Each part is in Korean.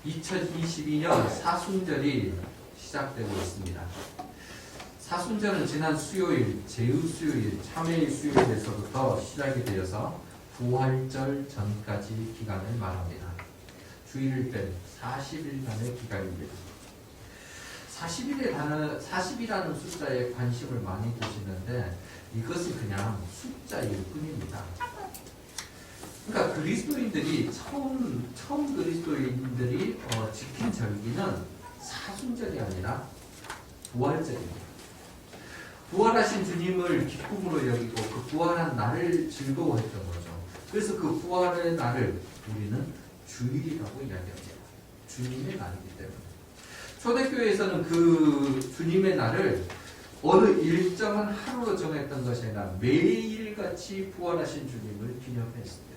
2022년 사순절이 시작되고 있습니다. 사순절은 지난 수요일, 제휴수요일, 참회의 수요일에서부터 시작이 되어서 부활절 전까지 기간을 말합니다. 주일을 뺀 40일간의 기간입니다. 40이라는 숫자에 관심을 많이 두시는데 이것은 그냥 숫자일 뿐입니다. 그러니까 그리스도인들이 처음 그리스도인들이 지킨 절기는 사순절이 아니라 부활절입니다. 부활하신 주님을 기쁨으로 여기고 그 부활한 날을 즐거워했던 거죠. 그래서 그 부활의 날을 우리는 주일이라고 이야기합니다. 주님의 날이기 때문에. 초대교회에서는 그 주님의 날을 어느 일정한 하루로 정했던 것이 아니라 매일같이 부활하신 주님을 기념했습니다.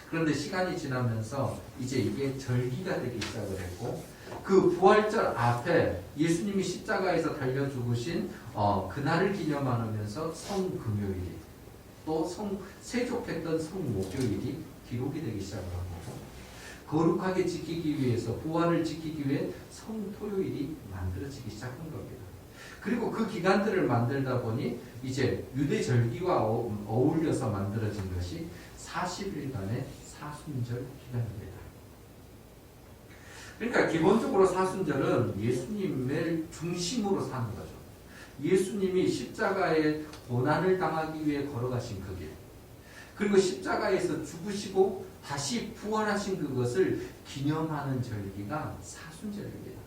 그런데 시간이 지나면서 이제 이게 절기가 되기 시작을 했고 그 부활절 앞에 예수님이 십자가에서 달려 죽으신 그날을 기념하면서 성금요일이 또 세족했던 성목요일이 기록이 되기 시작을 한 거고 거룩하게 지키기 위해서 부활을 지키기 위해 성토요일이 만들어지기 시작한 겁니다. 그리고 그 기간들을 만들다 보니 이제 유대 절기와 어울려서 만들어진 것이 40일간의 사순절 기간입니다. 그러니까 기본적으로 사순절은 예수님을 중심으로 사는 거죠. 예수님이 십자가의 고난을 당하기 위해 걸어가신 그 길, 그리고 십자가에서 죽으시고 다시 부활하신 그것을 기념하는 절기가 사순절입니다.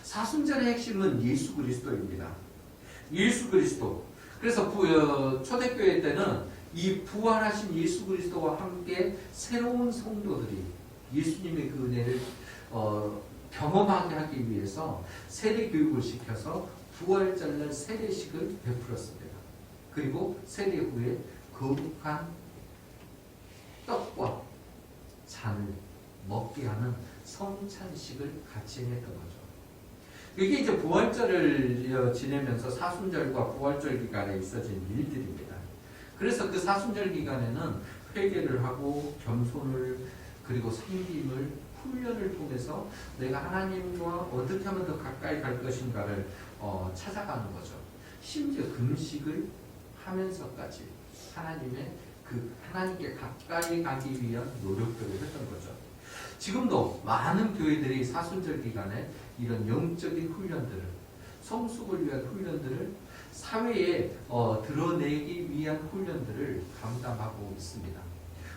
사순절의 핵심은 예수 그리스도입니다. 예수 그리스도. 그래서 초대교회 때는 이 부활하신 예수 그리스도와 함께 새로운 성도들이 예수님의 그 은혜를 경험하게 하기 위해서 세례 교육을 시켜서 부활절날 세례식을 베풀었습니다. 그리고 세례 후에 거룩한 떡과 잔을 먹게 하는 성찬식을 같이 했던 거죠. 이게 이제 부활절을 지내면서 사순절과 부활절 기간에 있어진 일들입니다. 그래서 그 사순절 기간에는 회개를 하고 겸손을 그리고 섬김을 훈련을 통해서 내가 하나님과 어떻게 하면 더 가까이 갈 것인가를 찾아가는 거죠. 심지어 금식을 하면서까지 하나님께 가까이 가기 위한 노력들을 했던 거죠. 지금도 많은 교회들이 사순절 기간에 이런 영적인 훈련들을, 성숙을 위한 훈련들을 사회에 드러내기 위한 훈련들을 감당하고 있습니다.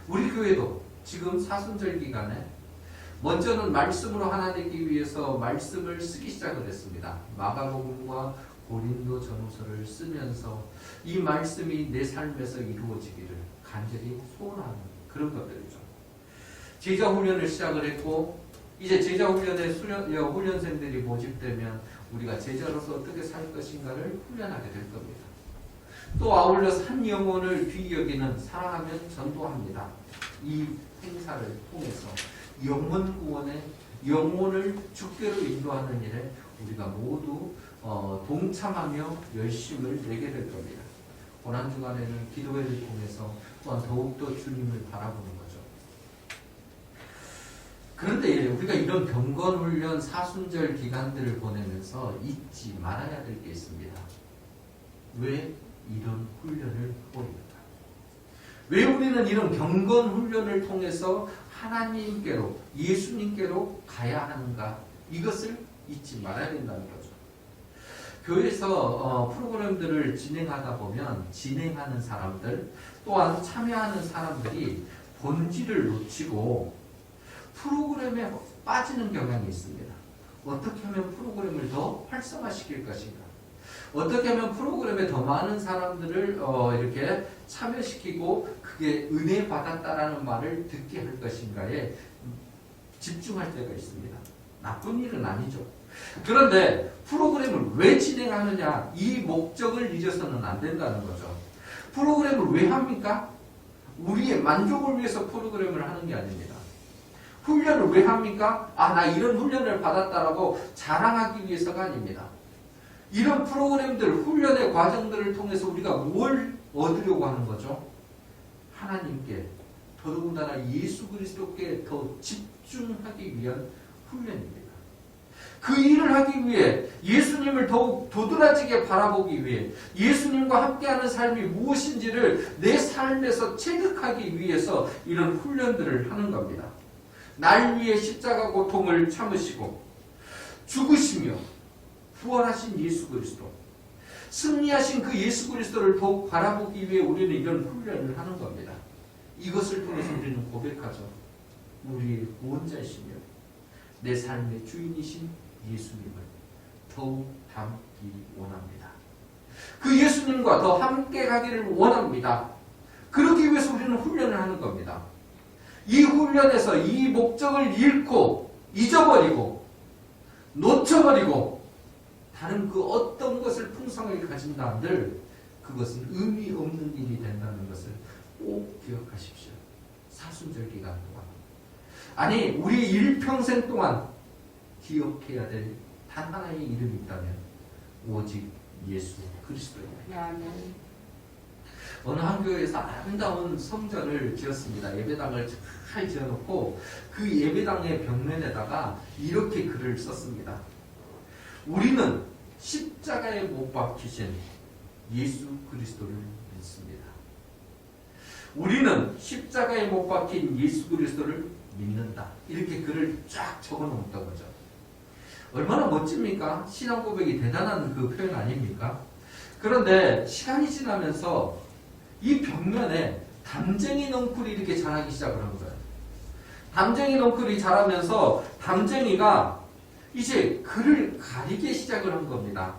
우리 교회도 지금 사순절 기간에 먼저는 말씀으로 하나 되기 위해서 말씀을 쓰기 시작을 했습니다. 마가복음과 고린도 전후서를 쓰면서 이 말씀이 내 삶에서 이루어지기를 간절히 소원하는 그런 것들이죠. 제자 훈련을 시작을 했고 이제 제자 훈련에 훈련생들이 모집되면 우리가 제자로서 어떻게 살 것인가를 훈련하게 될 겁니다. 또 아울러서 한 영혼을 귀히 여기는 사랑하면 전도합니다. 이 행사를 통해서 영혼 구원에 영혼을 주께로 인도하는 일에 우리가 모두 동참하며 열심을 내게 될 겁니다. 고난주간에는 기도회를 통해서 또한 더욱더 주님을 바라보는 거죠. 그런데 우리가 이런 경건훈련 사순절 기간들을 보내면서 잊지 말아야 될 게 있습니다. 왜 이런 훈련을 보입니까? 왜 우리는 이런 경건훈련을 통해서 하나님께로 예수님께로 가야 하는가? 이것을 잊지 말아야 된다는 거죠. 교회에서 프로그램들을 진행하다 보면 진행하는 사람들 또한 참여하는 사람들이 본질을 놓치고 프로그램에 빠지는 경향이 있습니다. 어떻게 하면 프로그램을 더 활성화시킬 것인가? 어떻게 하면 프로그램에 더 많은 사람들을 이렇게 참여시키고 그게 은혜 받았다라는 말을 듣게 할 것인가에 집중할 때가 있습니다. 나쁜 일은 아니죠. 그런데 프로그램을 왜 진행하느냐 이 목적을 잊어서는 안 된다는 거죠. 프로그램을 왜 합니까? 우리의 만족을 위해서 프로그램을 하는 게 아닙니다. 훈련을 왜 합니까? 나 이런 훈련을 받았다라고 자랑하기 위해서가 아닙니다. 이런 프로그램들, 훈련의 과정들을 통해서 우리가 뭘 얻으려고 하는 거죠? 하나님께 더더군다나 예수 그리스도께 더 집중하기 위한 훈련입니다. 그 일을 하기 위해 예수님을 더욱 도드라지게 바라보기 위해 예수님과 함께하는 삶이 무엇인지를 내 삶에서 체득하기 위해서 이런 훈련들을 하는 겁니다. 날 위해 십자가 고통을 참으시고 죽으시며 부활하신 예수 그리스도, 승리하신 그 예수 그리스도를 더욱 바라보기 위해 우리는 이런 훈련을 하는 겁니다. 이것을 통해서 우리는 고백하죠. 우리의 구원자이시며 내 삶의 주인이신 예수님을 더욱 닮기 원합니다. 그 예수님과 더 함께 가기를 원합니다. 그러기 위해서 우리는 훈련을 하는 겁니다. 이 훈련에서 이 목적을 잃고 잊어버리고 놓쳐버리고 다른 그 어떤 것을 풍성하게 가진다 한들 그것은 의미 없는 일이 된다는 것을 꼭 기억하십시오. 사순절 기간 동안. 아니 우리 일평생 동안 기억해야 될 단 하나의 이름이 있다면 오직 예수 그리스도입니다. 어느 한 교회에서 아름다운 성전을 지었습니다. 예배당을 잘 지어놓고 그 예배당의 벽면에다가 이렇게 글을 썼습니다. 우리는 십자가에 못 박히신 예수 그리스도를 믿습니다. 우리는 십자가에 못 박힌 예수 그리스도를 믿는다. 이렇게 글을 쫙 적어놓았던 거죠. 얼마나 멋집니까? 신앙 고백이 대단한 그 표현 아닙니까? 그런데 시간이 지나면서 이 벽면에 담쟁이 넝쿨이 이렇게 자라기 시작을 한 거예요. 담쟁이 넝쿨이 자라면서 담쟁이가 이제 글을 가리기 시작을 한 겁니다.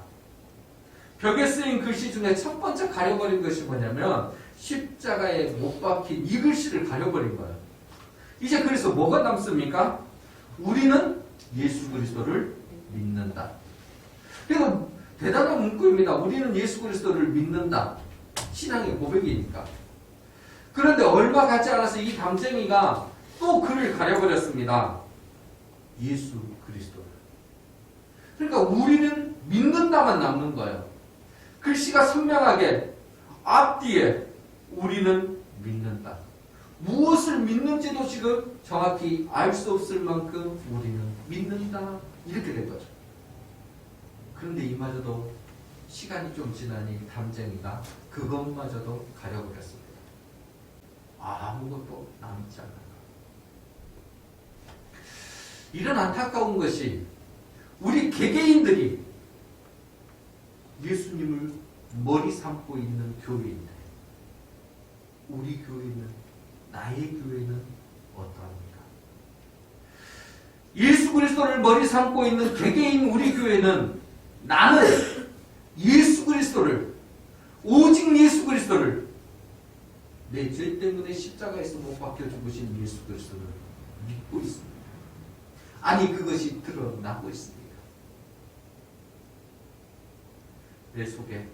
벽에 쓰인 글씨 중에 첫 번째 가려버린 것이 뭐냐면 십자가에 못 박힌 이 글씨를 가려버린 거예요. 이제 그래서 뭐가 남습니까? 우리는 예수 그리스도를 믿는다. 그래서 대단한 문구입니다. 우리는 예수 그리스도를 믿는다. 신앙의 고백이니까. 그런데 얼마 가지 않아서 이 담쟁이가 또 글을 가려버렸습니다. 예수 그리스도를. 그러니까 우리는 믿는다만 남는 거예요. 글씨가 선명하게 앞뒤에 우리는 믿는다. 무엇을 믿는지도 지금 정확히 알 수 없을 만큼 우리는 믿는다. 이렇게 된 거죠. 그런데 이마저도 시간이 좀 지나니 담쟁이가 그것마저도 가려버렸습니다. 아무것도 남지 않는 것. 이런 안타까운 것이 우리 개개인들이 예수님을 머리 삼고 있는 교회인데 우리 교회는 나의 교회는 어떠합니까? 예수 그리스도를 머리 삼고 있는 개개인 우리 교회는 나는 예수 그리스도를 오직 예수 그리스도를 내 죄 때문에 십자가에서 못 박혀 죽으신 예수 그리스도를 믿고 있습니다. 아니 그것이 드러나고 있습니다. 내 속에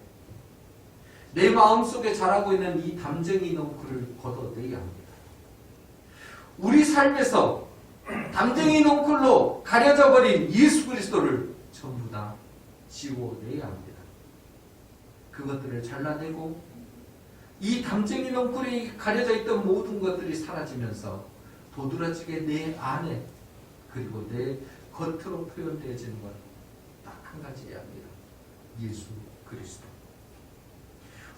내 마음속에 자라고 있는 이 담쟁이 넝쿨을 걷어내야 합니다. 우리 삶에서 담쟁이 넝쿨로 가려져 버린 예수 그리스도를 전부 다 지워내야 합니다. 그것들을 잘라내고 이 담쟁이 넝쿨이 가려져 있던 모든 것들이 사라지면서 도드라지게 내 안에 그리고 내 겉으로 표현되어지는 것 딱 한 가지여야 합니다. 예수 그리스도.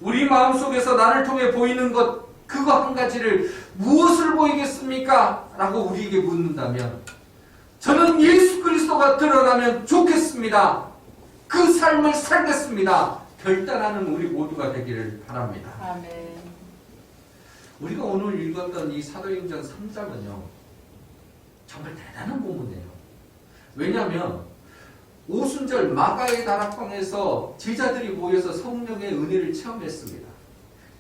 우리 마음속에서 나를 통해 보이는 것 그거 한 가지를 무엇을 보이겠습니까? 라고 우리에게 묻는다면 저는 예수 그리스도가 드러나면 좋겠습니다. 그 삶을 살겠습니다. 결단하는 우리 모두가 되기를 바랍니다. 아멘. 우리가 오늘 읽었던 이 사도행전 3장은요. 정말 대단한 본문이에요. 왜냐하면 오순절 마가의 다락방에서 제자들이 모여서 성령의 은혜를 체험했습니다.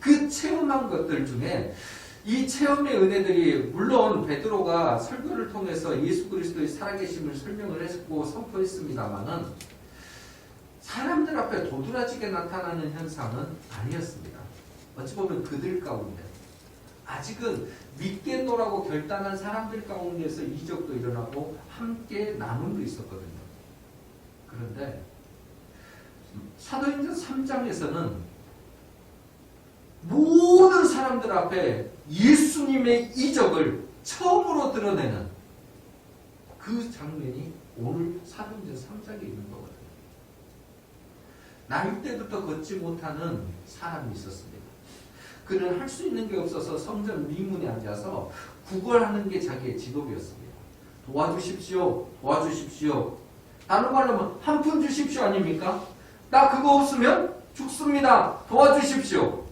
그 체험한 것들 중에 이 체험의 은혜들이 물론 베드로가 설교를 통해서 예수 그리스도의 살아계심을 설명을 했고 선포했습니다마는 사람들 앞에 도드라지게 나타나는 현상은 아니었습니다. 어찌 보면 그들 가운데 아직은 믿겠노라고 결단한 사람들 가운데서 이적도 일어나고 함께 나눔도 있었거든요. 그런데 사도행전 3장에서는 모든 사람들 앞에 예수 예수님의 이적을 처음으로 드러내는 그 장면이 오늘 사도행전 3장에 있는 거거든요. 나이 때부터 걷지 못하는 사람이 있었습니다. 그는 할 수 있는 게 없어서 성전 미문에 앉아서 구걸하는 게 자기의 직업이었습니다. 도와주십시오. 도와주십시오. 다른 말로 하면 한 푼 주십시오 아닙니까? 나 그거 없으면 죽습니다. 도와주십시오.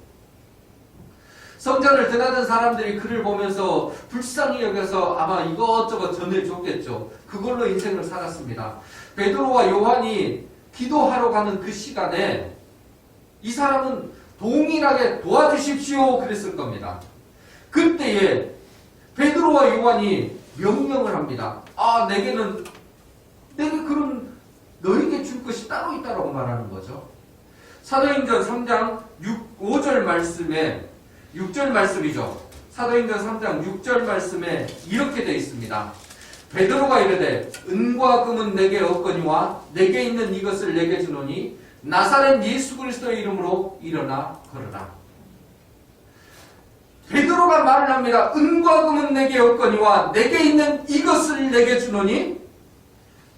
성전을 드나든 사람들이 그를 보면서 불쌍히 여겨서 아마 이것저것 전해줬겠죠. 그걸로 인생을 살았습니다. 베드로와 요한이 기도하러 가는 그 시간에 이 사람은 동일하게 도와주십시오 그랬을 겁니다. 그때에 베드로와 요한이 명령을 합니다. 내게 그럼 너에게 줄 것이 따로 있다라고 말하는 거죠. 사도행전 3장 5절 말씀에 6절 말씀이죠. 사도행전 3장 6절 말씀에 이렇게 되어 있습니다. 베드로가 이르되 은과 금은 내게 없거니와 내게 있는 이것을 내게 주노니 나사렛 예수 그리스도의 이름으로 일어나 걸어라. 베드로가 말을 합니다. 은과 금은 내게 없거니와 내게 있는 이것을 내게 주노니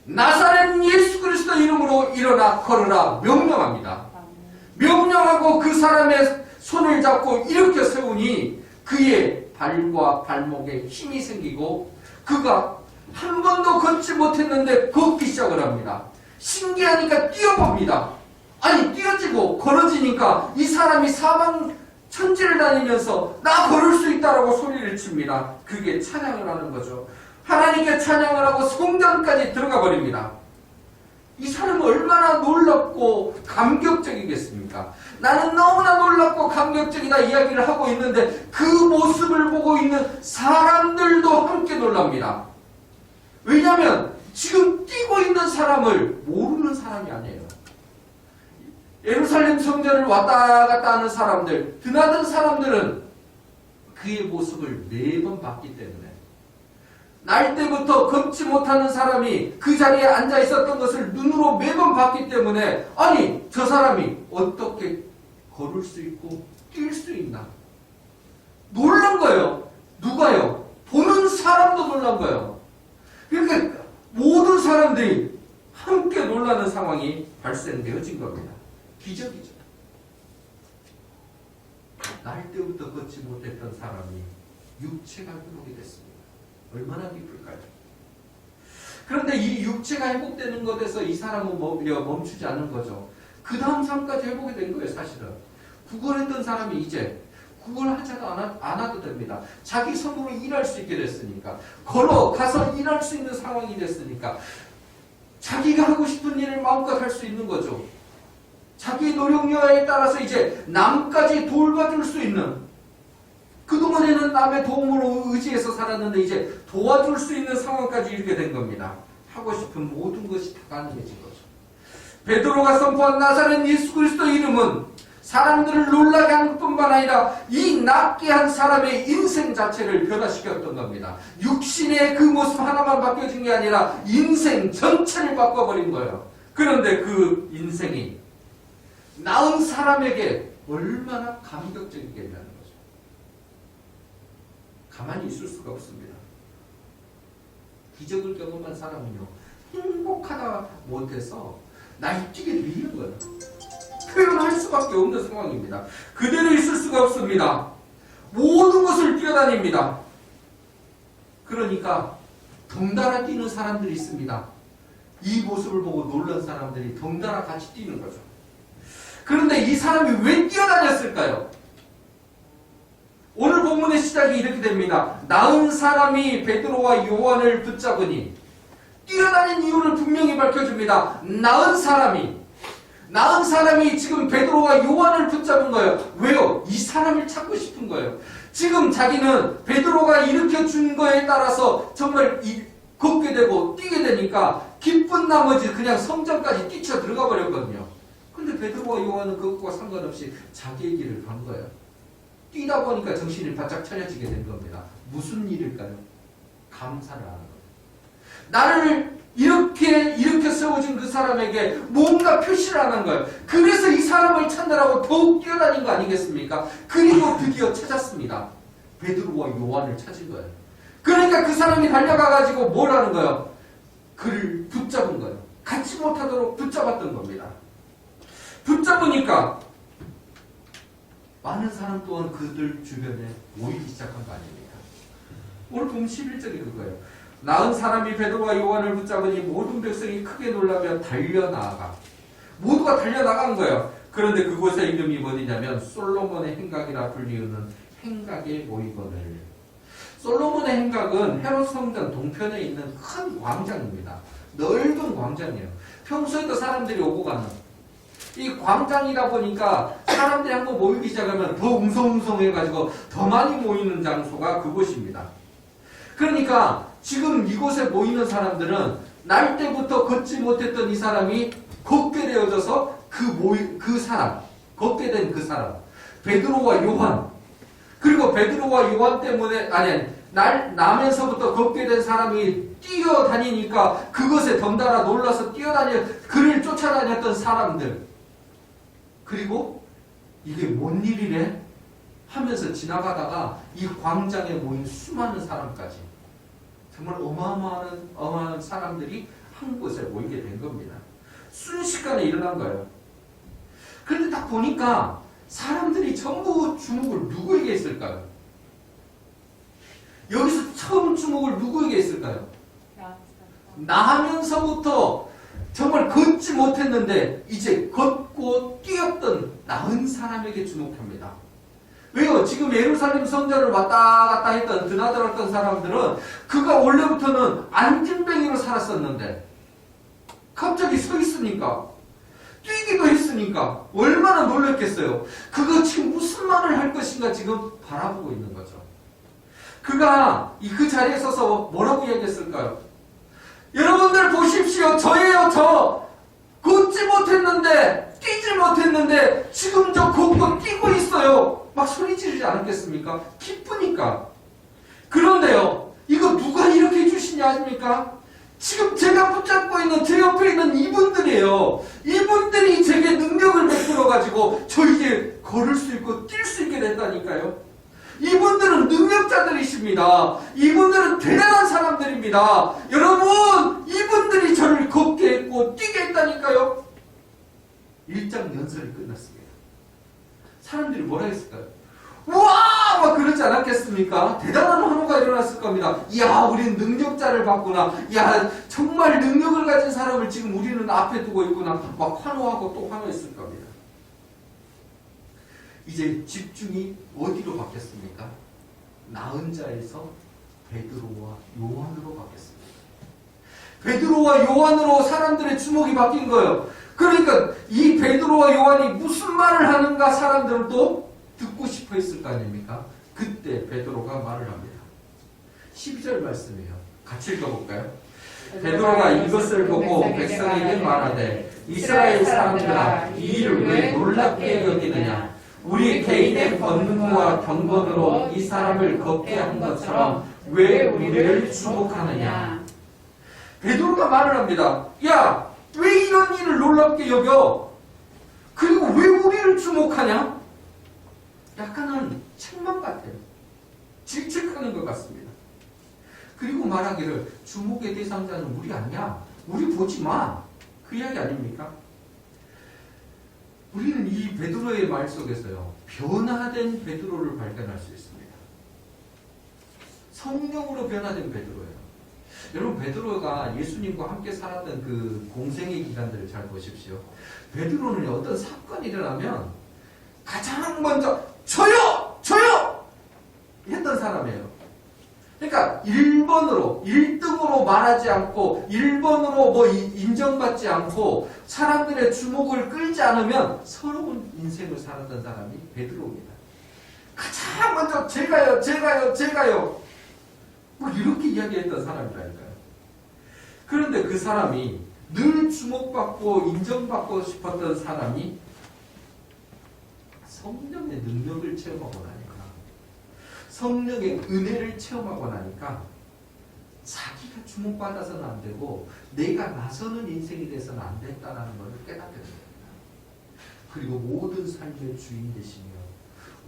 나사렛 예수 그리스도 이름으로 일어나 걸어라. 명령합니다. 명령하고 그 사람의 손을 잡고 일으켜 세우니 그의 발과 발목에 힘이 생기고 그가 한 번도 걷지 못했는데 걷기 시작을 합니다. 신기하니까 뛰어봅니다. 아니 뛰어지고 걸어지니까 이 사람이 사방 천지를 다니면서 나 걸을 수 있다라고 소리를 칩니다. 그게 찬양을 하는 거죠. 하나님께 찬양을 하고 성전까지 들어가 버립니다. 이 사람은 얼마나 놀랍고 감격적이겠습니까? 나는 너무나 놀랍고 감격적이다 이야기를 하고 있는데 그 모습을 보고 있는 사람들도 함께 놀랍니다. 왜냐하면 지금 뛰고 있는 사람을 모르는 사람이 아니에요. 예루살렘 성전을 왔다 갔다 하는 사람들, 드나든 사람들은 그의 모습을 매번 봤기 때문에 날 때부터 걷지 못하는 사람이 그 자리에 앉아 있었던 것을 눈으로 매번 봤기 때문에 아니 저 사람이 어떻게 걸을 수 있고 뛸 수 있나 놀란 거예요. 누가요? 보는 사람도 놀란 거예요. 그러니까 모든 사람들이 함께 놀라는 상황이 발생되어진 겁니다. 기적이죠. 날 때부터 걷지 못했던 사람이 육체가 회복이 됐습니다. 얼마나 기쁠까요? 그런데 이 육체가 회복되는 것에서 이 사람은 멈추지 않은 거죠. 그 다음 삶까지 회복이 된 거예요. 사실은 구걸했던 사람이 이제 구걸하지도 않아도 됩니다. 자기 손으로 일할 수 있게 됐으니까, 걸어가서 일할 수 있는 상황이 됐으니까 자기가 하고 싶은 일을 마음껏 할 수 있는 거죠. 자기 노력 여하에 따라서 이제 남까지 돌봐줄 수 있는, 그동안에는 남의 도움으로 의지해서 살았는데 이제 도와줄 수 있는 상황까지 이렇게 된 겁니다. 하고 싶은 모든 것이 다 가능해진 거죠. 베드로가 선포한 나사렛 예수 그리스도 이름은 사람들을 놀라게 하는 뿐만 아니라 이 낫게 한 사람의 인생 자체를 변화시켰던 겁니다. 육신의 그 모습 하나만 바뀌어진 게 아니라 인생 전체를 바꿔버린 거예요. 그런데 그 인생이 나은 사람에게 얼마나 감격적이겠냐는 거죠. 가만히 있을 수가 없습니다. 기적을 경험한 사람은요, 행복하다 못해서 날뛰게 밀는 거예요. 표현할 수밖에 없는 상황입니다. 그대로 있을 수가 없습니다. 모든 것을 뛰어다닙니다. 그러니까 덩달아 뛰는 사람들이 있습니다. 이 모습을 보고 놀란 사람들이 덩달아 같이 뛰는 거죠. 그런데 이 사람이 왜 뛰어다녔을까요? 오늘 본문의 시작이 이렇게 됩니다. 나은 사람이 베드로와 요한을 붙잡으니, 뛰어다닌 이유를 분명히 밝혀줍니다. 나은 사람이 지금 베드로와 요한을 붙잡은 거예요. 왜요? 이 사람을 찾고 싶은 거예요. 지금 자기는 베드로가 일으켜준 거에 따라서 정말 걷게 되고 뛰게 되니까 기쁜 나머지 그냥 성전까지 뛰쳐 들어가 버렸거든요. 근데 베드로와 요한은 그것과 상관없이 자기의 길을 간 거예요. 뛰다 보니까 정신이 바짝 차려지게 된 겁니다. 무슨 일일까요? 감사를 하는 거예요. 나를 이렇게 세워준 그 사람에게 뭔가 표시를 하는 거예요. 그래서 이 사람을 찾느라고 더욱 뛰어다닌 거 아니겠습니까? 그리고 드디어 찾았습니다. 베드로와 요한을 찾은 거예요. 그러니까 그 사람이 달려가가지고 뭘 하는 거예요? 그를 붙잡은 거예요. 갖지 못하도록 붙잡았던 겁니다. 붙잡으니까 많은 사람 또한 그들 주변에 모이기 시작한 거 아닙니까? 오늘 보면 11절이 그거예요. 나은 사람이 베드로와 요한을 붙잡으니 모든 백성이 크게 놀라며 달려나가. 모두가 달려나간 거예요. 그런데 그곳의 이름이 어디냐면 솔로몬의 행각이라 불리우는 행각에 모이거늘. 솔로몬의 행각은 헤롯 성전 동편에 있는 큰 광장입니다. 넓은 광장이에요. 평소에도 사람들이 오고 가는 이 광장이다 보니까 사람들이 한번 모이기 시작하면 더 웅성웅성해가지고 더 많이 모이는 장소가 그곳입니다. 그러니까 지금 이곳에 모이는 사람들은 날 때부터 걷지 못했던 이 사람이 걷게 되어져서 그 사람, 걷게 된 그 사람, 베드로와 요한, 그리고 베드로와 요한 때문에 나면서부터 걷게 된 사람이 뛰어다니니까 그것에 덩달아 놀라서 그를 쫓아다녔던 사람들, 그리고 이게 뭔 일이래? 하면서 지나가다가 이 광장에 모인 수많은 사람까지 정말 어마어마한 사람들이 한 곳에 모이게 된 겁니다. 순식간에 일어난 거예요. 그런데 딱 보니까 사람들이 전부 주목을 누구에게 했을까요? 여기서 처음 주목을 누구에게 했을까요? 나하면서부터 정말 걷지 못했는데 이제 걷고 뛰었던 나은 사람에게 주목합니다. 왜요? 지금 예루살렘 성전을 왔다 갔다 했던 드나들었던 사람들은 그가 원래부터는 안진뱅이로 살았었는데 갑자기 서 있으니까 뛰기도 했으니까 얼마나 놀랐겠어요. 그가 지금 무슨 말을 할 것인가 지금 바라보고 있는 거죠. 그가 그 자리에 서서 뭐라고 이야기했을까요? 여러분들 보십시오. 저예요. 저 걷지 못했는데 뛰지 못했는데 지금 저 걷고 뛰고 있어요. 막 소리 지르지 않았겠습니까? 기쁘니까. 그런데요, 이거 누가 이렇게 해주시냐 아십니까? 지금 제가 붙잡고 있는 제 옆에 있는 이분들이에요. 이분들이 제게 능력을 베풀어가지고 저 이제 걸을 수 있고 뛸 수 있게 됐다니까요. 이분들은 능력자들이십니다. 이분들은 대단한 사람들입니다. 여러분, 이분들이 저를 걷게 했고 뛰게 했다니까요. 1장 연설이 끝났습니다. 사람들이 뭐라 했을까요? 우와! 막 그러지 않았겠습니까? 대단한 환호가 일어났을 겁니다. 이야, 우리는 능력자를 봤구나. 이야, 정말 능력을 가진 사람을 지금 우리는 앞에 두고 있구나. 막 환호하고 또 환호했을 겁니다. 이제 집중이 어디로 바뀌었습니까? 나은 자에서 베드로와 요한으로 바뀌었습니다. 베드로와 요한으로 사람들의 주목이 바뀐 거예요. 그러니까 이 베드로와 요한이 무슨 말을 하는가 사람들은 또 듣고 싶어 했을 거 아닙니까? 그때 베드로가 말을 합니다. 12절 말씀이에요. 같이 읽어볼까요? 베드로가 이것을 보고 백성에게 말하되 이스라엘 사람들아 이 일을 왜 놀랍게 여기느냐? 우리 개인의 권능과 경건으로 이 사람을 걷게 한 것처럼 왜 우리를 주목하느냐? 베드로가 말을 합니다. 야, 왜 이런 일을 놀랍게 여겨? 그리고 왜 우리를 주목하냐? 약간은 책망 같아요. 질책하는 것 같습니다. 그리고 말하기를 주목의 대상자는 우리 아니야. 우리 보지 마. 그 이야기 아닙니까? 우리는 이 베드로의 말 속에서요, 변화된 베드로를 발견할 수 있습니다. 성령으로 변화된 베드로예요. 여러분, 베드로가 예수님과 함께 살았던 그 공생의 기간들을 잘 보십시오. 베드로는 어떤 사건이 일어나면 가장 먼저 저요! 저요! 했던 사람이에요. 그러니까 1등으로 말하지 않고 1번으로 인정받지 않고 사람들의 주목을 끌지 않으면 서러운 인생을 살았던 사람이 베드로입니다. 가장 먼저 제가요 이렇게 이야기했던 사람이라니까요. 그런데 그 사람이 늘 주목받고 인정받고 싶었던 사람이 성령의 능력을 체험하고 나니까, 성령의 은혜를 체험하고 나니까 자기가 주목받아서는 안 되고 내가 나서는 인생이 돼서는 안 됐다는 것을 깨닫게 됩니다. 그리고 모든 삶의 주인 되시며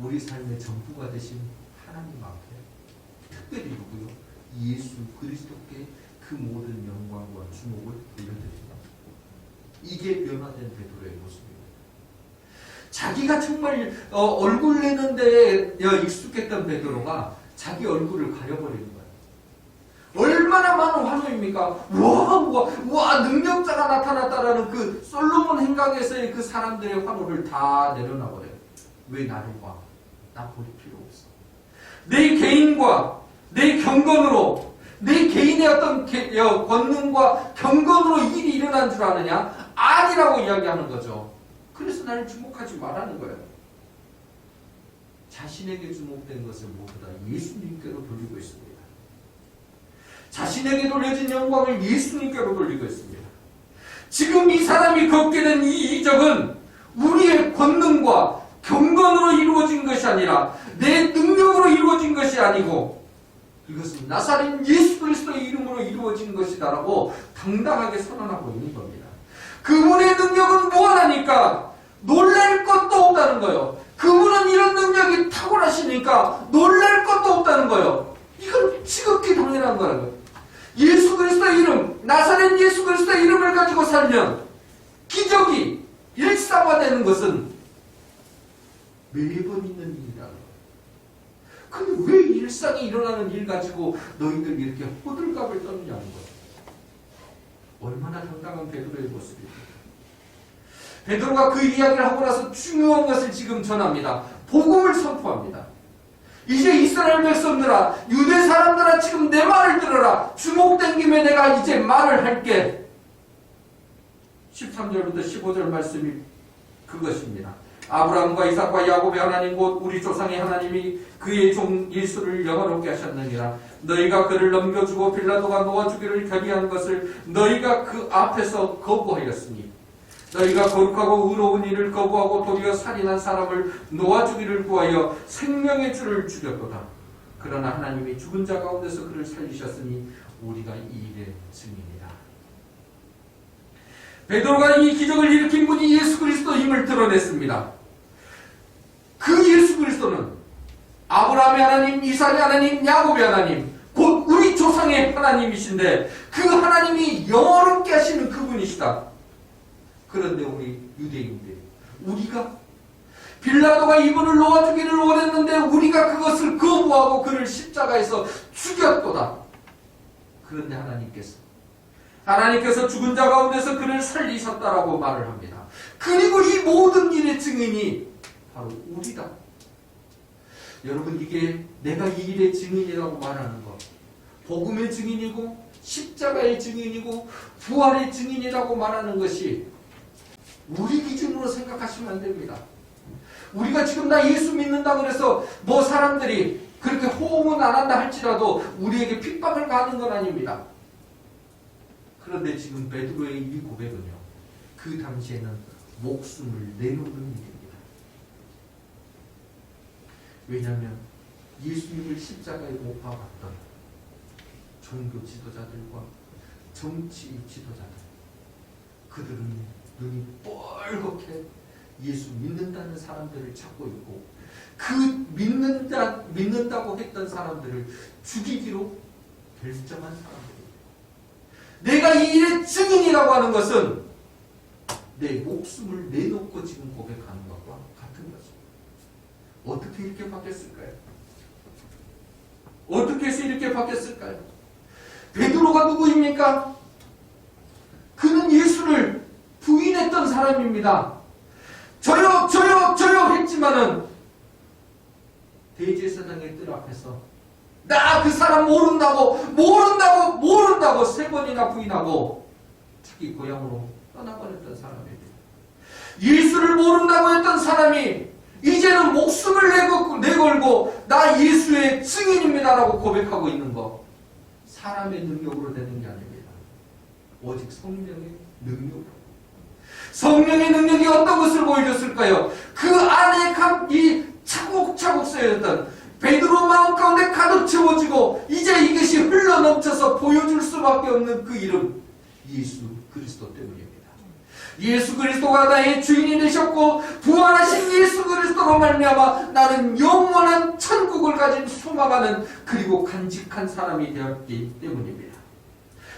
우리 삶의 전부가 되신 하나님 앞에 특별히 누구요? 예수 그리스도께 그 모든 영광과 주목을 올려드립니다. 이게 변화된 베드로의 모습입니다. 자기가 정말 얼굴 내는데 익숙했던 베드로가 자기 얼굴을 가려버리는 거예요. 얼마나 많은 환호입니까? 와, 능력자가 나타났다라는 그 솔로몬 행각에서의 그 사람들의 환호를 다 내려놔버려요. 왜 나를 봐? 나 볼 필요 없어. 내 개인과 내 경건으로, 내 개인의 어떤 권능과 경건으로 일이 일어난 줄 아느냐? 아니라고 이야기하는 거죠. 그래서 나를 주목하지 말라는 거예요. 자신에게 주목된 것을 모두 다 예수님께로 돌리고 있습니다. 자신에게 돌려진 영광을 예수님께로 돌리고 있습니다. 지금 이 사람이 겪게 된 이 이적은 우리의 권능과 경건으로 이루어진 것이 아니라 내 능력으로 이루어진 것이 아니고 이것은 나사렛 예수 그리스도의 이름으로 이루어진 것이다라고 당당하게 선언하고 있는 겁니다. 그분의 능력은 무한하니까 놀랄 것도 없다는 거예요. 그분은 이런 능력이 탁월하시니까 놀랄 것도 없다는 거예요. 이건 지극히 당연한 거라고요. 예수 그리스도의 이름, 나사렛 예수 그리스도의 이름을 가지고 살면 기적이 일상화되는 것은 매번 있는 일이라는 거예요. 근데 왜 일상이 일어나는 일 가지고 너희들 이렇게 호들갑을 떠느냐는 거예요. 얼마나 당당한 베드로의 모습입니다. 베드로가 그 이야기를 하고 나서 중요한 것을 지금 전합니다. 복음을 선포합니다. 이제 이스라엘 백성들아, 유대 사람들아, 지금 내 말을 들어라. 주목된 김에 내가 이제 말을 할게. 13절부터 15절 말씀이 그것입니다. 아브라함과 이삭과 야곱의 하나님 곧 우리 조상의 하나님이 그의 종 예수를 영화롭게 하셨느니라. 너희가 그를 넘겨주고 빌라도가 놓아주기를 결의한 것을 너희가 그 앞에서 거부하였으니 너희가 거룩하고 의로운 일을 거부하고 도리어 살인한 사람을 놓아주기를 구하여 생명의 주를 죽였도다. 그러나 하나님이 죽은 자 가운데서 그를 살리셨으니 우리가 이 일의 증인이다. 베드로가 이 기적을 일으킨 분이 예수 그리스도임을 드러냈습니다. 그 예수 그리스도는 아브라함의 하나님, 이삭의 하나님, 야곱의 하나님, 곧 우리 조상의 하나님이신데 그 하나님이 영원롭게 하시는 그분이시다. 그런데 우리 유대인들, 우리가 빌라도가 이분을 놓아주기를 원했는데 우리가 그것을 거부하고 그를 십자가에서 죽였도다. 그런데 하나님께서 죽은 자 가운데서 그를 살리셨다라고 말을 합니다. 그리고 이 모든 일의 증인이 바로 우리다. 여러분, 이게 내가 이 일의 증인이라고 말하는 것, 복음의 증인이고 십자가의 증인이고 부활의 증인이라고 말하는 것이 우리 기준으로 생각하시면 안 됩니다. 우리가 지금 나 예수 믿는다고 그래서 뭐 사람들이 그렇게 호응은 안 한다 할지라도 우리에게 핍박을 가하는 건 아닙니다. 그런데 지금 베드로의 이 고백은요, 그 당시에는 목숨을 내놓는 일입니다. 왜냐하면 예수님을 십자가에 못 박았던 종교 지도자들과 정치 지도자들, 그들은 눈이 뻘겋게 예수 믿는다는 사람들을 찾고 있고 그 믿는다고 했던 사람들을 죽이기로 결정한 사람들입니다. 내가 이 일의 증인이라고 하는 것은 내 목숨을 내놓고 지금 고백하는 것과 같은 것입니다. 어떻게 이렇게 바뀌었을까요? 어떻게 해서 이렇게 바뀌었을까요? 베드로가 누구입니까? 그는 예수를 부인했던 사람입니다. 저요 했지만은 대제사장의 뜰 앞에서 나 그 사람 모른다고 세 번이나 부인하고 자기 고향으로 떠나버렸던 사람입니다. 예수를 모른다고 했던 사람이 이제는 목숨을 내걸고 나 예수의 증인입니다라고 고백하고 있는 것, 사람의 능력으로 되는 게 아닙니다. 오직 성령의 능력으로. 성령의 능력이 어떤 것을 보여줬을까요? 그 안에 이 차곡차곡 쌓여있던 베드로 마음 가운데 가득 채워지고 이제 이것이 흘러넘쳐서 보여줄 수밖에 없는 그 이름, 예수 그리스도 때문입니다. 예수 그리스도가 나의 주인이 되셨고 부활하신 예수 그리스도로 말미암아 나는 영원한 천국을 가진 소망하는 그리고 간직한 사람이 되었기 때문입니다.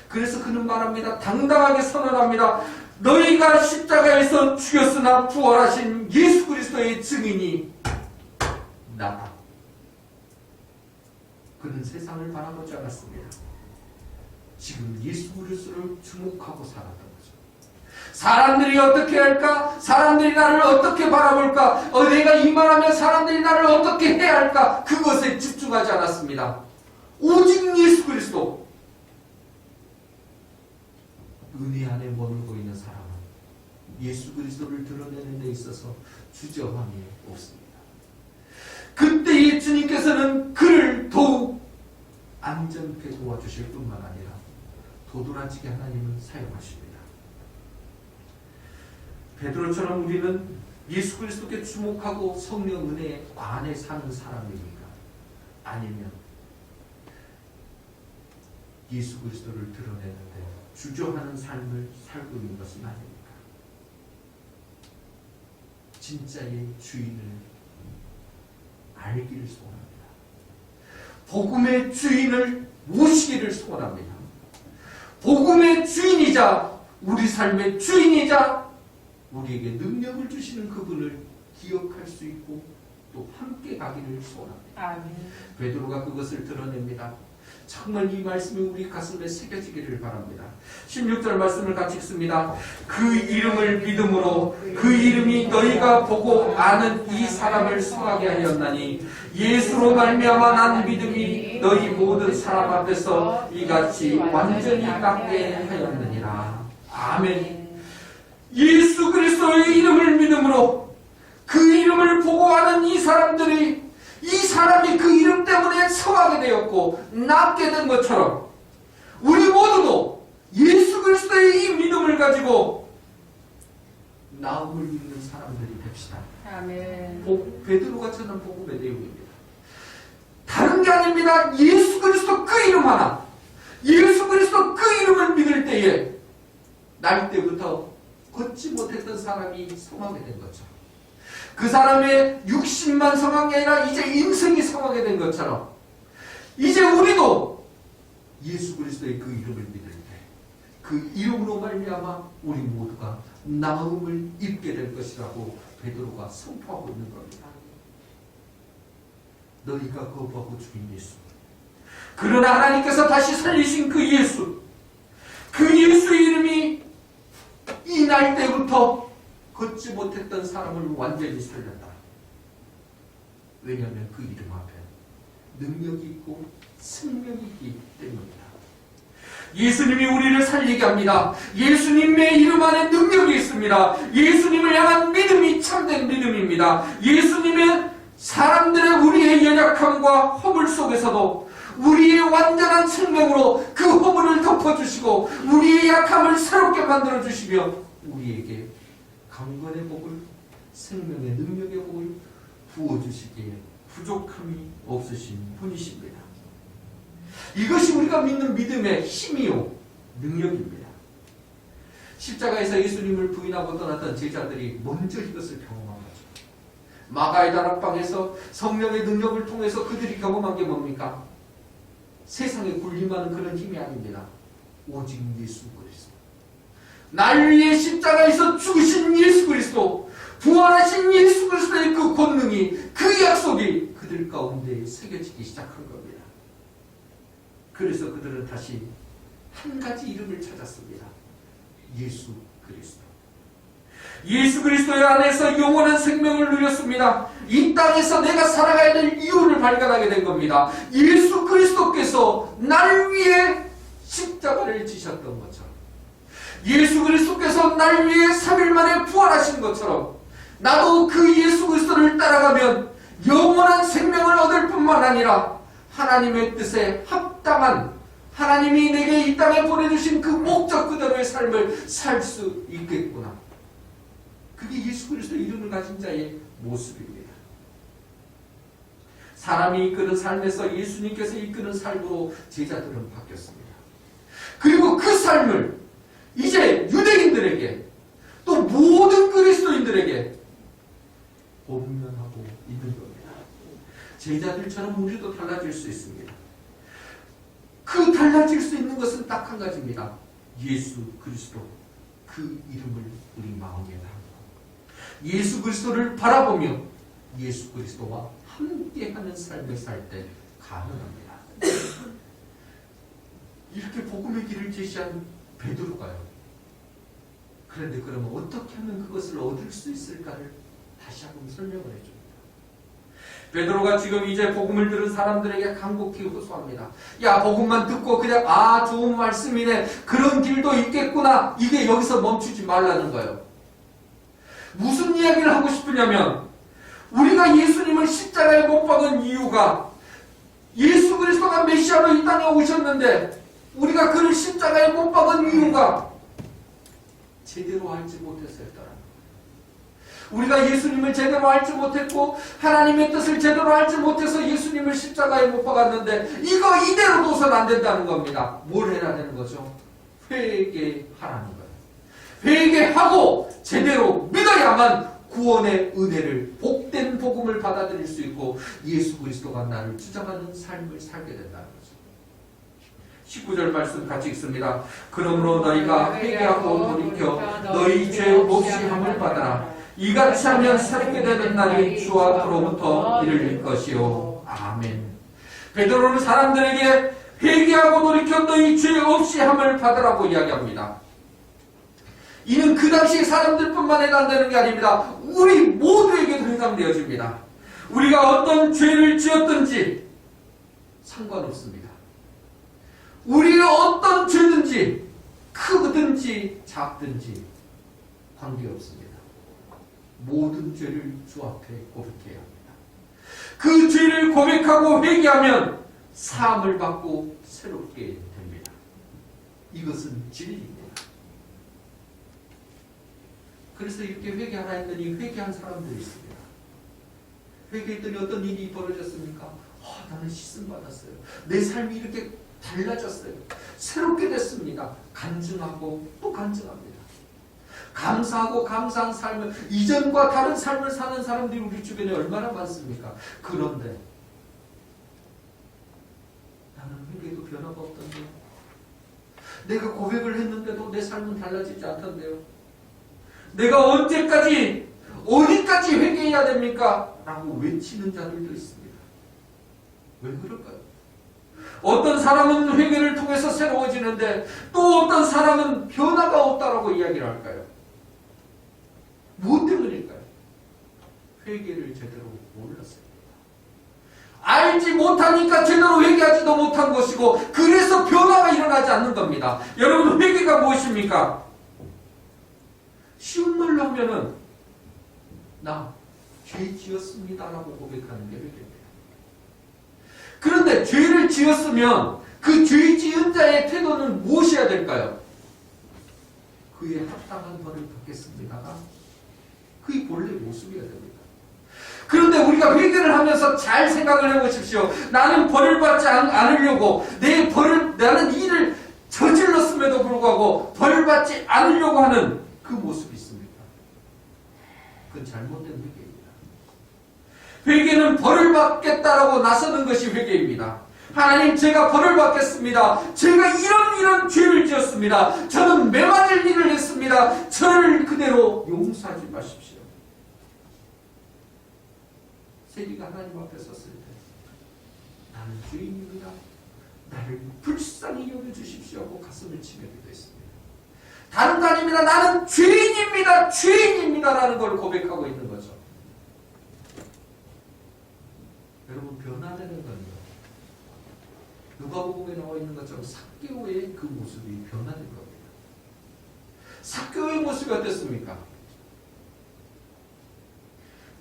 그래서 그는 말합니다. 당당하게 선언합니다. 너희가 십자가에서 죽였으나 부활하신 예수 그리스도의 증인이 나다. 그는 세상을 바라보지 않았습니다. 지금 예수 그리스도를 주목하고 살았던 거죠. 사람들이 어떻게 할까? 사람들이 나를 어떻게 바라볼까? 내가 이 말하면 사람들이 나를 어떻게 해야 할까? 그것에 집중하지 않았습니다. 오직 예수 그리스도. 은혜 안에 머물고 있는 사람은 예수 그리스도를 드러내는 데 있어서 주저함이 없습니다. 그때의 주님께서는 그를 더욱 안전케 도와주실 뿐만 아니라 도드라지게 하나님은 사용하십니다. 베드로처럼 우리는 예수 그리스도께 주목하고 성령 은혜 안에 사는 사람입니까? 아니면 예수 그리스도를 드러내는데 주저하는 삶을 살고 있는 것은 아닙니까? 진짜의 주인을 알기를 소원합니다. 복음의 주인을 모시기를 소원합니다. 복음의 주인이자 우리 삶의 주인이자 우리에게 능력을 주시는 그분을 기억할 수 있고 또 함께 가기를 소원합니다. 아멘. 베드로가 그것을 드러냅니다. 정말 이 말씀이 우리 가슴에 새겨지기를 바랍니다. 16절 말씀을 같이 읽습니다. 그 이름을 믿음으로 그 이름이 너희가 보고 아는 이 사람을 성하게 하였나니 예수로 말미암아 난 믿음이 너희 모든 사람 앞에서 이같이 완전히 닦게 하였느니라. 아멘. 예수 그리스도의 이름을 믿음으로 그 이름을 보고 아는 이 사람들이 이 사람이 그 이름 때문에 성하게 되었고 낫게 된 것처럼 우리 모두도 예수 그리스도의 이 믿음을 가지고 나음을 믿는 사람들이 됩시다. 아멘. 베드로가 전한 복음의 내용입니다. 다른 게 아닙니다. 예수 그리스도 그 이름 하나, 예수 그리스도 그 이름을 믿을 때에 날 때부터 걷지 못했던 사람이 성하게 된 것처럼 그 사람의 육신만 성한 게 아니라 이제 인생이 성하게 된 것처럼 이제 우리도 예수 그리스도의 그 이름을 믿을 때 그 이름으로 말미암아 우리 모두가 나음을 입게 될 것이라고 베드로가 선포하고 있는 겁니다. 너희가 거부하고 죽인 예수, 그러나 하나님께서 다시 살리신 그 예수, 그 예수 이름이 이 날 때부터 걷지 못했던 사람을 완전히 살렸다. 왜냐하면 그 이름 앞에 능력이 있고 생명이 있기 때문이다. 예수님이 우리를 살리게 합니다. 예수님의 이름 안에 능력이 있습니다. 예수님을 향한 믿음이 참된 믿음입니다. 예수님의 사람들의 우리의 연약함과 허물 속에서도 우리의 완전한 생명으로 그 허물을 덮어주시고 우리의 약함을 새롭게 만들어주시며 우리에게 강건의 복을, 생명의 능력의 복을 부어주시기에 부족함이 없으신 분이십니다. 이것이 우리가 믿는 믿음의 힘이요 능력입니다. 십자가에서 예수님을 부인하고 떠났던 제자들이 먼저 이것을 경험한 거죠. 마가의 다락방에서 성령의 능력을 통해서 그들이 경험한 게 뭡니까? 세상에 군림하는 그런 힘이 아닙니다. 오직 예수 그리스도. 날 위해 십자가에서 죽으신 예수 그리스도, 부활하신 예수 그리스도의 그 권능이, 그 약속이 그들 가운데 새겨지기 시작한 겁니다. 그래서 그들은 다시 한 가지 이름을 찾았습니다. 예수 그리스도. 예수 그리스도의 안에서 영원한 생명을 누렸습니다. 이 땅에서 내가 살아가야 될 이유를 발견하게 된 겁니다. 예수 그리스도께서 날 위해 십자가를 지셨던 것처럼, 예수 그리스도께서 날 위해 3일 만에 부활하신 것처럼 나도 그 예수 그리스도를 따라가면 영원한 생명을 얻을 뿐만 아니라 하나님의 뜻에 합당한, 하나님이 내게 이 땅에 보내주신 그 목적 그대로의 삶을 살 수 있겠구나. 그게 예수 그리스도의 이름을 가진 자의 모습입니다. 사람이 이끄는 삶에서 예수님께서 이끄는 삶으로 제자들은 바뀌었습니다. 그리고 그 삶을 이제 유대인들에게 또 모든 그리스도인들에게 권면하고 있는 겁니다. 제자들처럼 우리도 달라질 수 있습니다. 그 달라질 수 있는 것은 딱 한 가지입니다. 예수 그리스도, 그 이름을 우리 마음에 담고 예수 그리스도를 바라보며 예수 그리스도와 함께하는 삶을 살 때 가능합니다. 이렇게 복음의 길을 제시한 베드로가요. 그런데 그러면 어떻게 하면 그것을 얻을 수 있을까를 다시 한번 설명을 해줍니다. 베드로가 지금 이제 복음을 들은 사람들에게 간곡히 호소합니다. 야, 복음만 듣고 그냥 좋은 말씀이네, 그런 길도 있겠구나, 이게 여기서 멈추지 말라는 거예요. 무슨 이야기를 하고 싶으냐면 우리가 예수님을 십자가에 못 박은 이유가 예수 그리스도가 메시아로 이 땅에 오셨는데 우리가 그를 십자가에 못 박은 이유가 제대로 알지 못했었더라. 우리가 예수님을 제대로 알지 못했고 하나님의 뜻을 제대로 알지 못해서 예수님을 십자가에 못 박았는데 이거 이대로 둬서는 안 된다는 겁니다. 뭘 해야 되는 거죠? 회개하라는 거예요. 회개하고 제대로 믿어야만 구원의 은혜를, 복된 복음을 받아들일 수 있고 예수 그리스도가 나를 주장하는 삶을 살게 된다는 거죠. 19절 말씀 같이 읽습니다. 그러므로 너희가 회개하고 돌이켜 너희 죄 몫이 함을 받아라. 이같이 하면 새롭게 되는 날이 주 앞으로부터 이를 것이요. 아멘. 베드로는 사람들에게 회개하고 돌이켜 너희 죄 없이 함을 받으라고 이야기합니다. 이는 그 당시 사람들뿐만 해당되는 게 아닙니다. 우리 모두에게도 해당되어집니다. 우리가 어떤 죄를 지었든지 상관없습니다. 우리가 어떤 죄든지 크든지 작든지 관계없습니다. 모든 죄를 주 앞에 고백해야 합니다. 그 죄를 고백하고 회개하면 사함을 받고 새롭게 됩니다. 이것은 진리입니다. 그래서 이렇게 회개하라 했더니 회개한 사람들이 있습니다. 회개했더니 어떤 일이 벌어졌습니까? 나는 씻음 받았어요. 내 삶이 이렇게 달라졌어요. 새롭게 됐습니다. 간증하고 또 간증합니다. 감사하고 감사한 삶을, 이전과 다른 삶을 사는 사람들이 우리 주변에 얼마나 많습니까? 그런데 나는 회개도 변화가 없던데요. 내가 고백을 했는데도 내 삶은 달라지지 않던데요. 내가 언제까지, 어디까지 회개해야 됩니까? 라고 외치는 자들도 있습니다. 왜 그럴까요? 어떤 사람은 회개를 통해서 새로워지는데 또 어떤 사람은 변화가 없다라고 이야기를 할까요? 무엇 때문일까요? 회개를 제대로 몰랐습니다. 알지 못하니까 제대로 회개하지도 못한 것이고, 그래서 변화가 일어나지 않는 겁니다. 여러분, 회개가 무엇입니까? 쉬운 말로 하면은 나 죄 지었습니다라고 고백하는 게 회개입니다. 그런데 죄를 지었으면 그 죄 지은 자의 태도는 무엇이어야 될까요? 그에 합당한 벌을 받겠습니다가 그의 본래 모습이어야 됩니다. 그런데 우리가 회개를 하면서 잘 생각을 해보십시오. 나는 벌을 받지 않으려고 내 벌을, 나는 일을 저질렀음에도 불구하고 벌 받지 않으려고 하는 그 모습이 있습니다. 그건 잘못된 회개입니다. 회개는 벌을 받겠다라고 나서는 것이 회개입니다. 하나님, 제가 벌을 받겠습니다. 제가 이런 죄를 지었습니다. 저는 매맞을 일을 했습니다. 저를 그대로 용서하지 마십시오. 세리가 하나님 앞에 섰을 때 나는 죄인입니다. 나를 불쌍히 여겨주십시오 하고 가슴을 치며 기도했습니다. 다른 거 아닙니다. 나는 죄인입니다. 죄인입니다라는 걸 고백하고 있는 거죠. 여러분, 변화되는 건요, 누가복음에 나와 있는 것처럼 삭개오의 그 모습이 변화된 겁니다. 삭개오의 모습이 어땠습니까?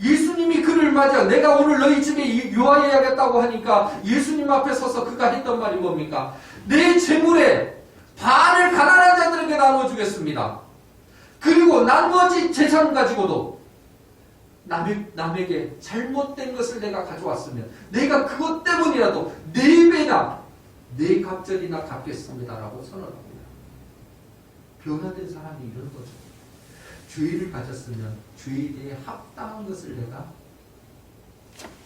예수님이 그를 맞아 내가 오늘 너희 집에 유하여야겠다고 하니까 예수님 앞에 서서 그가 했던 말이 뭡니까? 내 재물의 반을 가난한 자들에게 나눠주겠습니다. 그리고 나머지 재산 가지고도 남에게 잘못된 것을 내가 가져왔으면 내가 그것 때문이라도 4배나 4갑절이나 갚겠습니다라고 선언합니다. 변화된 사람이 이런 거죠. 죄를 가졌으면 죄에 대해 합당한 것을 내가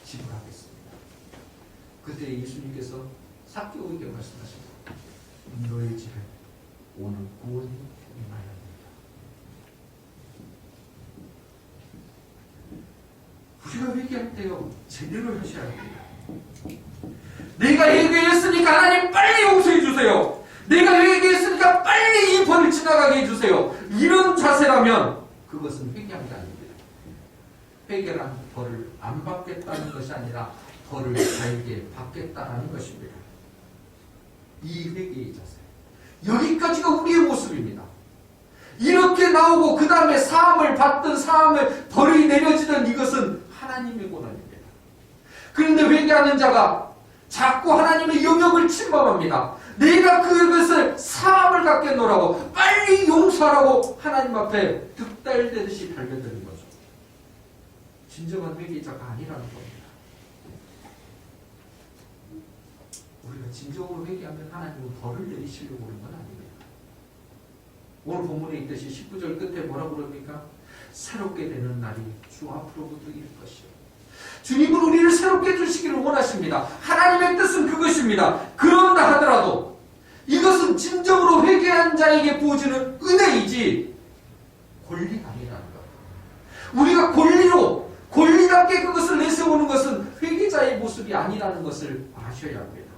지불하겠습니다. 그때 예수님께서 삭개오에게 말씀하십니다. 너의 집에 오늘 구원이 임하여야 합니다. 우리가 회개할 때요, 제대로 하셔야 합니다. 내가 회개했으니까 하나님 빨리 용서해 주세요. 내가 회개했으니까 빨리 이 벌을 지나가게 해주세요. 이런 자세라면 그것은 회개한 게 아닙니다. 회개란 벌을 안 받겠다는 것이 아니라 벌을 달게 받겠다는 것입니다. 이 회개의 자세. 여기까지가 우리의 모습입니다. 이렇게 나오고 그 다음에 사함을 받든 사함을 벌이 내려지든 이것은 하나님의 권한입니다. 그런데 회개하는 자가 자꾸 하나님의 영역을 침범합니다. 내가 그것을 사함을 갖게 놓으라고 빨리 용서하라고 하나님 앞에 득달되듯이 달려드는 거죠. 진정한 회개자가 아니라는 겁니다. 우리가 진정으로 회개하면 하나님은 벌을 내리시려고 하는 건 아닙니다. 오늘 본문에 있듯이 19절 끝에 뭐라고 그럽니까? 새롭게 되는 날이 주 앞으로부터 이를 것이요. 주님은 우리를 새롭게 해주시기를 원하십니다. 하나님의 뜻은 그것입니다. 그런다 하더라도 이것은 진정으로 회개한 자에게 부어지는 은혜이지 권리가 아니라는 것. 우리가 권리답게 그것을 내세우는 것은 회개자의 모습이 아니라는 것을 아셔야 합니다.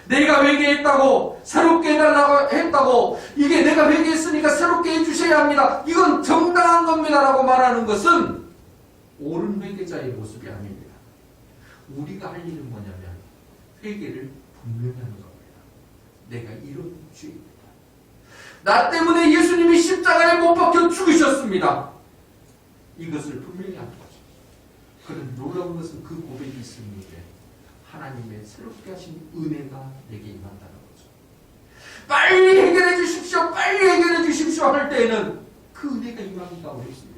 내가 회개했다고 새롭게 해달라고 했다고 이게 내가 회개했으니까 새롭게 해주셔야 합니다. 이건 정당한 겁니다 라고 말하는 것은 옳은 회개자의 모습이 아닙니다. 우리가 할 일은 뭐냐면 회개를 분명히 하는 겁니다. 내가 이런 죄입니다. 나 때문에 예수님이 십자가에 못 박혀 죽으셨습니다. 이것을 분명히 하는 거죠. 그런 놀라운 것은 그 고백이 있으니 하나님의 새롭게 하신 은혜가 내게 임한다는 거죠. 빨리 해결해 주십시오. 빨리 해결해 주십시오 할 때에는 그 은혜가 임하기가 어렵습니다.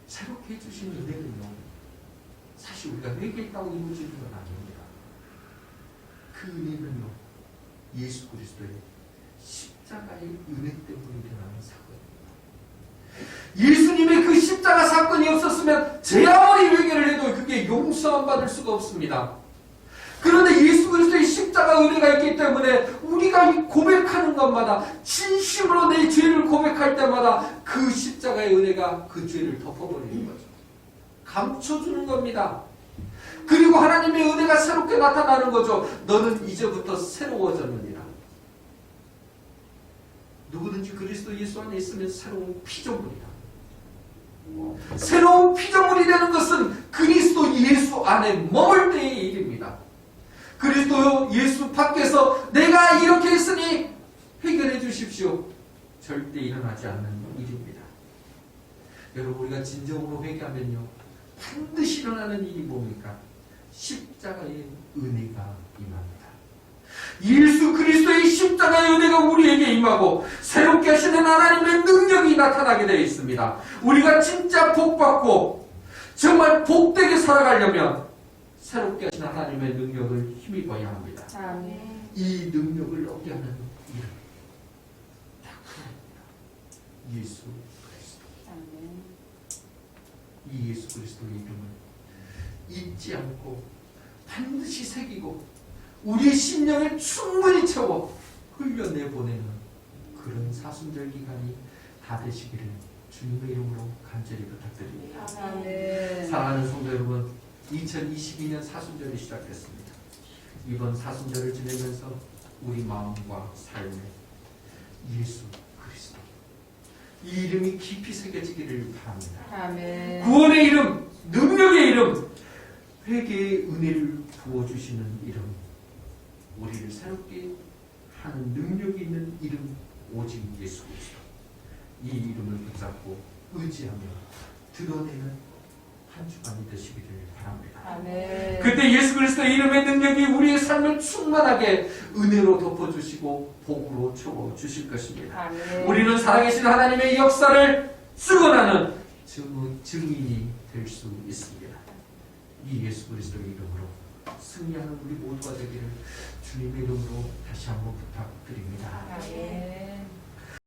새롭게 해주신 은혜는요, 사실 우리가 회개했다고 이루어지는 건 아닙니다. 그 은혜는요, 예수 그리스도의 십자가의 은혜 때문에 일어나는 사건입니다. 예수님의 그 십자가 사건이 없었으면 제 아무리 회개를 해도 그게 용서 받을 수가 없습니다. 그런데 예수 그리스도의 십자가 은혜가 있기 때문에 우리가 고백하는 것마다 진심으로 내 죄를 고백할 때마다 그 십자가의 은혜가 그 죄를 덮어버리는 거죠. 감춰주는 겁니다. 그리고 하나님의 은혜가 새롭게 나타나는 거죠. 너는 이제부터 새로워졌느니라. 누구든지 그리스도 예수 안에 있으면 새로운 피조물이다. 새로운 피조물이 되는 것은 그리스도 예수 안에 머물 때의 일입니다. 그리스도 예수 밖에서 내가 이렇게 했으니 해결해 주십시오. 절대 일어나지 않는 일입니다. 여러분, 우리가 진정으로 회개하면요, 반드시 일어나는 일이 뭡니까? 십자가의 은혜가 임합니다. 예수 그리스도의 십자가의 은혜가 우리에게 임하고 새롭게 하시는 하나님의 능력이 나타나게 되어 있습니다. 우리가 진짜 복받고 정말 복되게 살아가려면 새롭게 하신 하나님의 능력을 힘입어야 합니다. 아멘. 이 능력을 얻게 하는 이름, 딱 하나입니다. 예수 그리스도. 아멘. 이 예수 그리스도의 이름을 잊지 않고 반드시 새기고 우리의 심령을 충분히 채워 흘려내보내는 그런 사순절 기간이 다 되시기를 주님의 이름으로 간절히 부탁드립니다. 아멘. 사랑하는 성도 여러분, 2022년 사순절이 시작됐습니다. 이번 사순절을 지내면서 우리 마음과 삶에 예수 그리스도 이 이름이 깊이 새겨지기를 바랍니다. 아멘. 구원의 이름, 능력의 이름, 회개의 은혜를 부어주시는 이름, 우리를 새롭게 하는 능력이 있는 이름, 오직 예수 그리스도. 이 이름을 붙잡고 의지하며 드러내는 한 주간이 되시기를 바랍니다. 아멘. 그때 예수 그리스도의 이름의 능력이 우리의 삶을 충만하게 은혜로 덮어주시고 복으로 채워주실 것입니다. 아멘. 우리는 살아계신 하나님의 역사를 증언하는 증인이 될 수 있습니다. 이 예수 그리스도의 이름으로 승리하는 우리 모두가 되기를 주님의 이름으로 다시 한번 부탁드립니다. 아멘.